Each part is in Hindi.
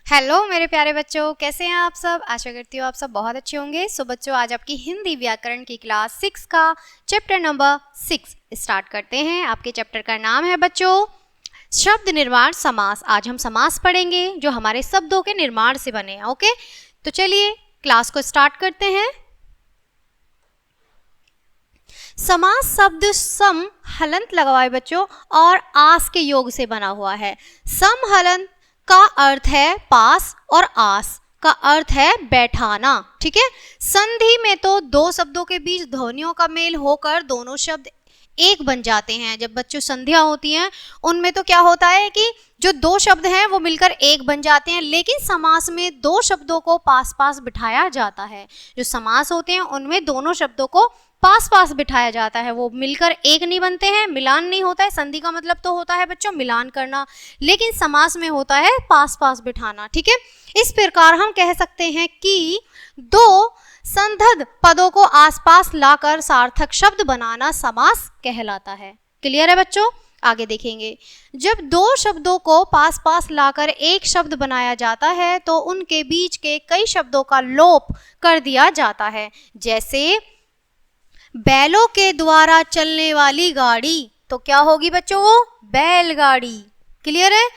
हेलो मेरे प्यारे बच्चों, कैसे हैं आप सब। आशा करती हूँ आप सब बहुत अच्छे होंगे। सो बच्चों, आज आपकी हिंदी व्याकरण की क्लास 6 का चैप्टर नंबर 6 स्टार्ट करते हैं। आपके चैप्टर का नाम है बच्चों शब्द निर्माण समास। आज हम समास पढ़ेंगे जो हमारे शब्दों के निर्माण से बने हैं। ओके, तो चलिए क्लास को स्टार्ट करते हैं। समास शब्द सम हलंत लगवाए बच्चों और आस के योग से बना हुआ है। सम हलंत का अर्थ है पास और आस का अर्थ है बैठाना। ठीक है, संधि में तो दो शब्दों के बीच ध्वनियों का मेल होकर दोनों शब्द एक बन जाते हैं। जब बच्चों संधियां होती हैं उनमें तो क्या होता है कि जो दो शब्द हैं वो मिलकर एक बन जाते हैं, लेकिन समास में दो शब्दों को पास पास बिठाया जाता है। जो समास होते हैं उनमें दोनों शब्दों को पास पास बिठाया जाता है, वो मिलकर एक नहीं बनते हैं, मिलान नहीं होता है। संधि का मतलब तो होता है बच्चों मिलान करना, लेकिन समास में होता है पास पास बिठाना। ठीक है, इस प्रकार हम कह सकते हैं कि दो संधद पदों को आसपास लाकर सार्थक शब्द बनाना समास कहलाता है। क्लियर है बच्चों, आगे देखेंगे। जब दो शब्दों को पास पास लाकर एक शब्द बनाया जाता है तो उनके बीच के कई शब्दों का लोप कर दिया जाता है। जैसे बैलों के द्वारा चलने वाली गाड़ी, तो क्या होगी बच्चों, वो बैलगाड़ी। क्लियर है।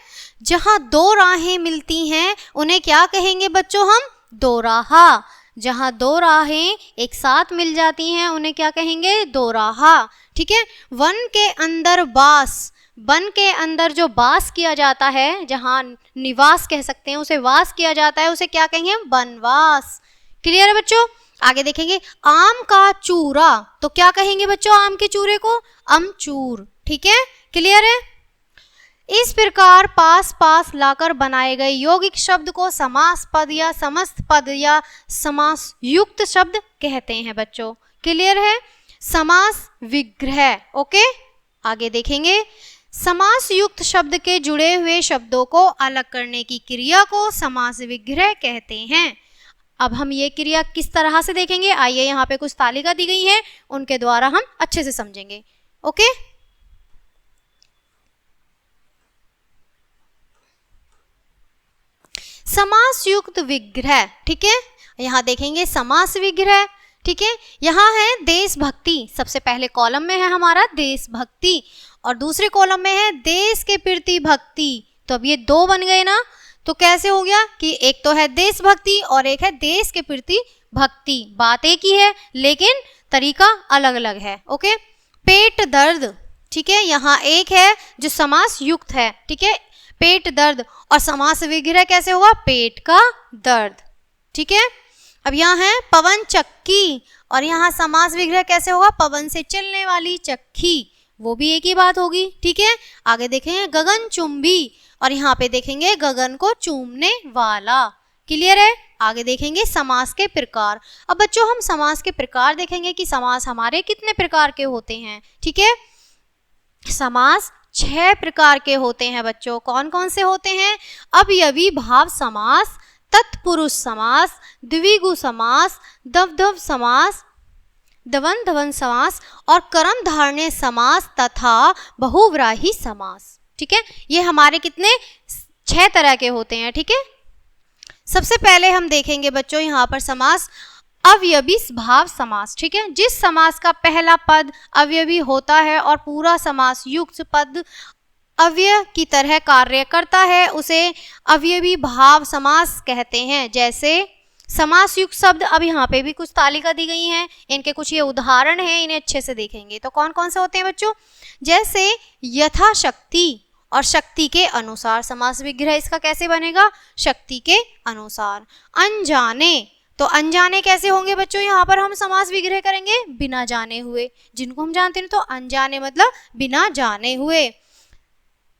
जहां दो राहें मिलती हैं उन्हें क्या कहेंगे बच्चों, हम दोराहा। जहां दो राहें एक साथ मिल जाती हैं उन्हें क्या कहेंगे, दोराहा। ठीक है। वन के अंदर बास, वन के अंदर जो वास किया जाता है, जहां निवास कह सकते हैं, उसे वास किया जाता है, उसे क्या कहेंगे हम, वनवास। क्लियर है बच्चों, आगे देखेंगे। आम का चूरा, तो क्या कहेंगे बच्चों, आम के चूरे को अमचूर। ठीक है, क्लियर है। इस प्रकार पास पास लाकर बनाए गए यौगिक शब्द को समास पद या समस्त पद या समास युक्त शब्द कहते हैं बच्चों। क्लियर है। समास विग्रह, ओके, आगे देखेंगे। समास युक्त शब्द के जुड़े हुए शब्दों को अलग करने की क्रिया को समास विग्रह कहते हैं। अब हम ये क्रिया किस तरह से देखेंगे, आइए यहाँ पे कुछ तालिका दी गई है, उनके द्वारा हम अच्छे से समझेंगे। ओके, समास युक्त विग्रह। ठीक है, यहाँ देखेंगे समास विग्रह। ठीक है, यहाँ है देशभक्ति, सबसे पहले कॉलम में है हमारा देशभक्ति और दूसरे कॉलम में है देश के प्रति भक्ति। तो अब ये दो बन गए ना, तो कैसे हो गया कि एक तो है देशभक्ति और एक है देश के प्रति भक्ति। बात एक ही है लेकिन तरीका अलग अलग है। ओके, पेट दर्द, ठीक है, यहाँ एक है जो समास युक्त है। ठीक है, पेट दर्द, और समास विग्रह कैसे होगा, पेट का दर्द। ठीक है, अब यहाँ है पवन चक्की और यहाँ समास विग्रह कैसे होगा, पवन से चलने वाली चक्की, वो भी एक ही बात होगी। ठीक है, आगे देखेंगे गगन चुंबी और यहाँ पे देखेंगे गगन को चूमने वाला। क्लियर है। आगे देखेंगे समास के प्रकार। अब बच्चों हम समास के प्रकार देखेंगे कि समास हमारे कितने प्रकार के होते हैं। ठीक है, समास 6 प्रकार के होते हैं बच्चों। कौन कौन से होते हैं, अवयवी भाव समास, तत्पुरुष समास, द्विगु समास, दवदव समास, दवन धवन समास और कर्म धारणे समास तथा बहुव्राही समास। ठीक है, ये हमारे कितने 6 तरह के होते हैं। ठीक है, सबसे पहले हम देखेंगे बच्चों यहाँ पर समास अवयवी भाव समास। ठीक है, जिस समास का पहला पद अवयवी होता है और पूरा समास युक्त पद अव्यय की तरह कार्य करता है उसे अवयवी भाव समास कहते हैं। जैसे समास युक्त शब्द, अब यहाँ पे भी कुछ तालिका दी गई हैं, इनके कुछ ये उदाहरण हैं, इन्हें अच्छे से देखेंगे। तो कौन कौन से होते हैं बच्चों, जैसे यथाशक्ति और शक्ति के अनुसार, समास विग्रह इसका कैसे बनेगा, शक्ति के अनुसार। अनजाने, तो अनजाने कैसे होंगे बच्चों, यहाँ पर हम समास विग्रह करेंगे बिना जाने हुए, जिनको हम जानते हैं तो अनजाने मतलब बिना जाने हुए।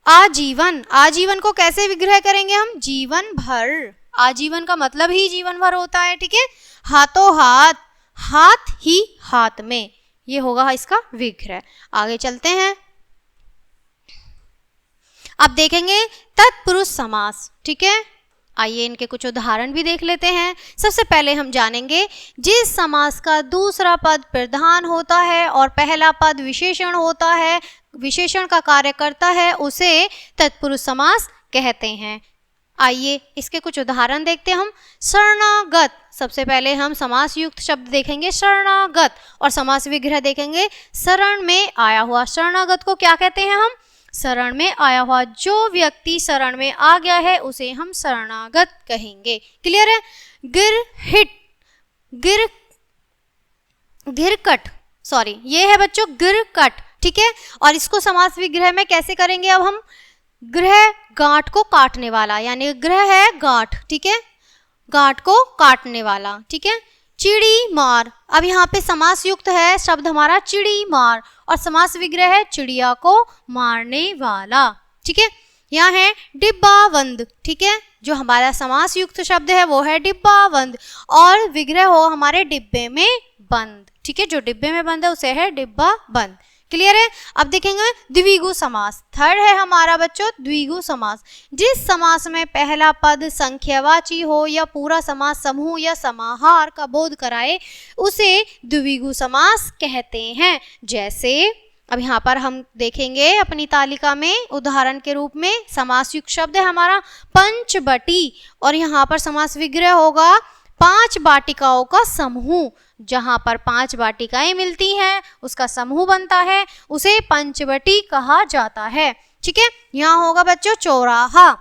आजीवन, आजीवन को कैसे विग्रह करेंगे हम, जीवन भर। आजीवन का मतलब ही जीवन भर होता है। ठीक है, हाथों हाथ, हाथ ही हाथ में, ये होगा इसका विग्रह। आगे चलते हैं, अब देखेंगे तत्पुरुष समास। ठीक है, आइए इनके कुछ उदाहरण भी देख लेते हैं। सबसे पहले हम जानेंगे जिस समास का दूसरा पद प्रधान होता है और पहला पद विशेषण होता है, विशेषण का कार्य करता है, उसे तत्पुरुष समास कहते हैं। आइए इसके कुछ उदाहरण देखते हैं हम। शरणागत, सबसे पहले हम समास युक्त शब्द देखेंगे शरणागत, और समास विग्रह देखेंगे शरण में आया हुआ। शरणागत को क्या कहते हैं हम? शरण में आया हुआ। जो व्यक्ति शरण में आ गया है उसे हम शरणागत कहेंगे। क्लियर है? गिरकट, सॉरी ये है बच्चों गिरकट, ठीक है। और इसको समास विग्रह में कैसे करेंगे अब हम? ग्रह गांठ को काटने वाला, यानी ग्रह है गांठ, ठीक है, गांठ को काटने वाला, ठीक है। चिड़ी मार, अब यहाँ पे समास युक्त है शब्द हमारा चिड़ी मार, और समास विग्रह है चिड़िया को मारने वाला, ठीक है। यहाँ है डिब्बा बंद, ठीक है, जो हमारा समास युक्त शब्द है वो है डिब्बा बंद, और विग्रह हो हमारे डिब्बे में बंद, ठीक है, जो डिब्बे में बंद है उसे है डिब्बा बंद। क्लियर है? अब देखेंगे द्विगु समास। थर्ड है हमारा बच्चों द्विगु समास। जिस समास में पहला पद संख्यावाची हो या पूरा समास समूह या समाहार का बोध कराए उसे द्विगु समास कहते हैं। जैसे अब यहाँ पर हम देखेंगे अपनी तालिका में उदाहरण के रूप में समास युक्त शब्द है हमारा पंचवटी, और यहाँ पर समास विग्रह होगा 5 वाटिकाओं का समूह। जहां पर 5 वाटिकाएं मिलती हैं उसका समूह बनता है, उसे पंचवटी कहा जाता है, ठीक है। यहाँ होगा बच्चों चौराहा।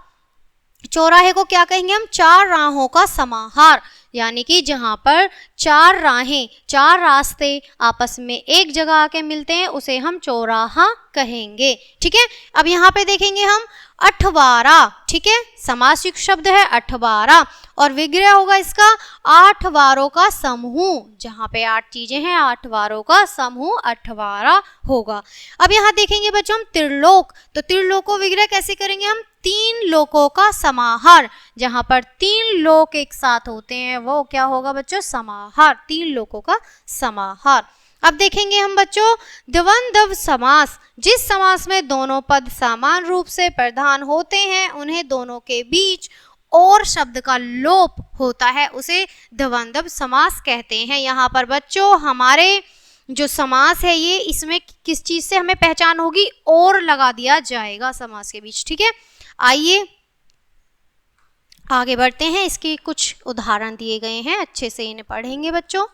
चौराहे को क्या कहेंगे हम? 4 राहों का समाहार, यानी कि जहां पर 4 राहें, 4 रास्ते आपस में एक जगह आके मिलते हैं उसे हम चौराहा कहेंगे, ठीक है। अब यहाँ पे देखेंगे हम अठवारा, ठीक है, समास युक्त शब्द है अठवारा, और विग्रह होगा इसका 8 वारों का समूह। जहाँ पे 8 चीजें हैं 8 वारों का समूह अठवारा होगा। अब यहाँ देखेंगे बच्चों हम त्रिलोक, तो त्रिलोक को विग्रह कैसे करेंगे हम? 3 लोकों का समाहार। जहाँ पर 3 लोक एक साथ होते हैं वो क्या होगा बच्चों? समाहार, 3 लोकों का समाहार। अब देखेंगे हम बच्चों द्वंद्व समास। जिस समास में दोनों पद समान रूप से प्रधान होते हैं उन्हें दोनों के बीच और शब्द का लोप होता है उसे द्वंद्व समास कहते हैं। यहाँ पर बच्चों हमारे जो समास है ये इसमें किस चीज से हमें पहचान होगी? और लगा दिया जाएगा समास के बीच, ठीक है। आइए आगे बढ़ते हैं, इसके कुछ उदाहरण दिए गए हैं, अच्छे से इन्हें पढ़ेंगे बच्चों।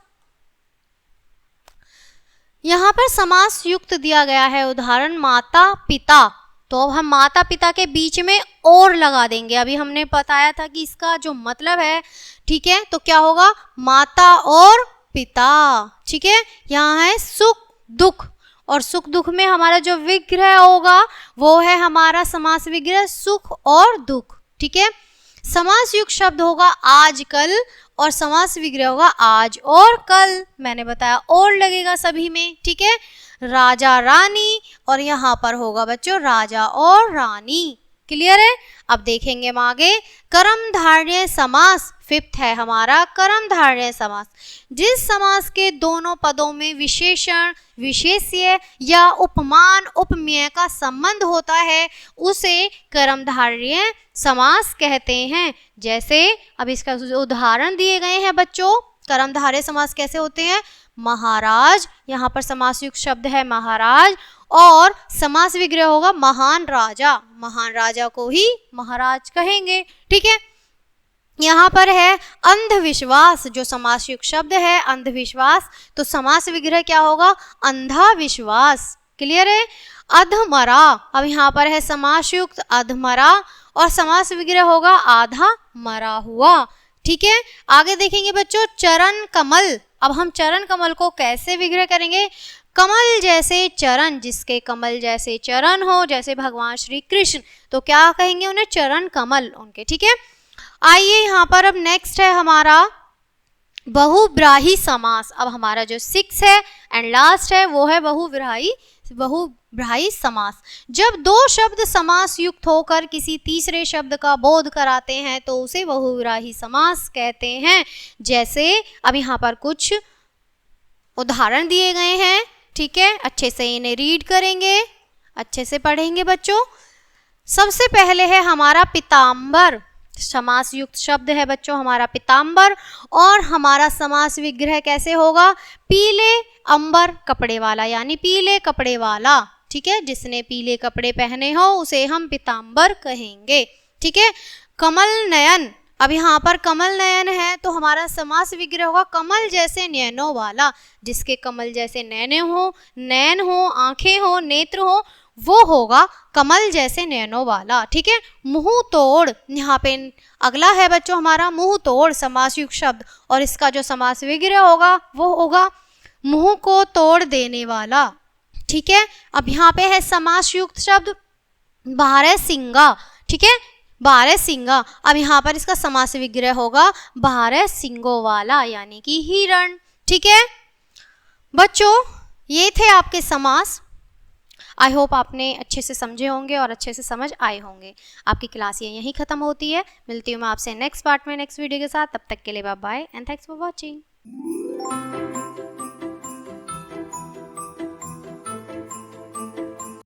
यहाँ पर समास युक्त दिया गया है उदाहरण माता पिता, तो अब हम माता पिता के बीच में और लगा देंगे। अभी हमने बताया था कि इसका जो मतलब है, ठीक है, तो क्या होगा? माता और पिता, ठीक है। यहाँ है सुख दुख, और सुख दुख में हमारा जो विग्रह होगा वो है हमारा समास विग्रह सुख और दुख, ठीक है। समास युक्त शब्द होगा आजकल, और समास विग्रह होगा आज और कल। मैंने बताया और लगेगा सभी में, ठीक है। राजा रानी, और यहाँ पर होगा बच्चों राजा और रानी। क्लियर है? अब देखेंगे हम आगे कर्मधारय समास। 5th है हमारा कर्मधारय समास। जिस समास के दोनों पदों में विशेषण, विशेष्य या उपमान, उपमेय का संबंध होता है उसे कर्मधारय समास कहते हैं। जैसे अब इसका उदाहरण दिए गए हैं बच्चों। कर्मधारय समास कैसे होते हैं? महाराज, यहाँ पर समास युक्त शब्द है महाराज, और समास विग्रह होगा महान राजा। महान राजा को ही महाराज कहेंगे, ठीक है। यहाँ पर है अंधविश्वास, जो समास युक्त शब्द है अंधविश्वास, तो समास विग्रह क्या होगा? अंधा विश्वास। क्लियर है? अधमरा, अब यहाँ पर है समास युक्त अधमरा, और समास विग्रह होगा आधा मरा हुआ, ठीक है। आगे देखेंगे बच्चों चरण कमल। अब हम चरण कमल को कैसे विग्रह करेंगे? कमल जैसे चरण, जिसके कमल जैसे चरण हो, जैसे भगवान श्री कृष्ण, तो क्या कहेंगे उन्हें? चरण कमल उनके, ठीक है। आइए यहाँ पर अब नेक्स्ट है हमारा बहुब्राही समास। अब हमारा जो 6 है एंड लास्ट है वो है बहुब्राही समास। जब 2 शब्द समास युक्त होकर किसी तीसरे शब्द का बोध कराते हैं तो उसे बहुब्राही समास कहते हैं। जैसे अब यहाँ पर कुछ उदाहरण दिए गए हैं, ठीक है, अच्छे से इन्हें रीड करेंगे, अच्छे से पढ़ेंगे बच्चों। सबसे पहले है हमारा पीताम्बर। समास युक्त शब्द है बच्चों हमारा पीताम्बर, और हमारा समास विग्रह कैसे होगा? पीले अंबर कपड़े वाला, यानी पीले कपड़े वाला, ठीक है। जिसने पीले कपड़े पहने हो उसे हम पीताम्बर कहेंगे, ठीक है। कमल नयन, अब यहाँ पर कमल नयन है तो हमारा समास विग्रह होगा कमल जैसे नयनों वाला। जिसके कमल जैसे नैन हो, आंखें हो, नेत्र हो, वो होगा कमल जैसे नयनों वाला। ठीक है। मुंह तोड़, यहाँ पे अगला है बच्चों हमारा मुंह तोड़ समासयुक्त शब्द, और इसका जो समास विग्रह होगा वो होगा मुंह को तोड़ देने वाला। ठीक है। अब यहाँ पे है समासयुक्त शब्द बारहसिंगा। ठीक है, बारहसिंगा। अब यहाँ पर इसका समास विग्रह होगा बारह सिंगों वाला, यानी कि हिरण। ठीक है बच्चों, ये थे आपके समास। आई होप आपने अच्छे से समझे होंगे और अच्छे से समझ आए होंगे। आपकी क्लास ये यहीं ख़त्म होती है। मिलती हूँ मैं आपसे नेक्स्ट पार्ट में नेक्स्ट वीडियो के साथ। तब तक के लिए bye bye and thanks for watching.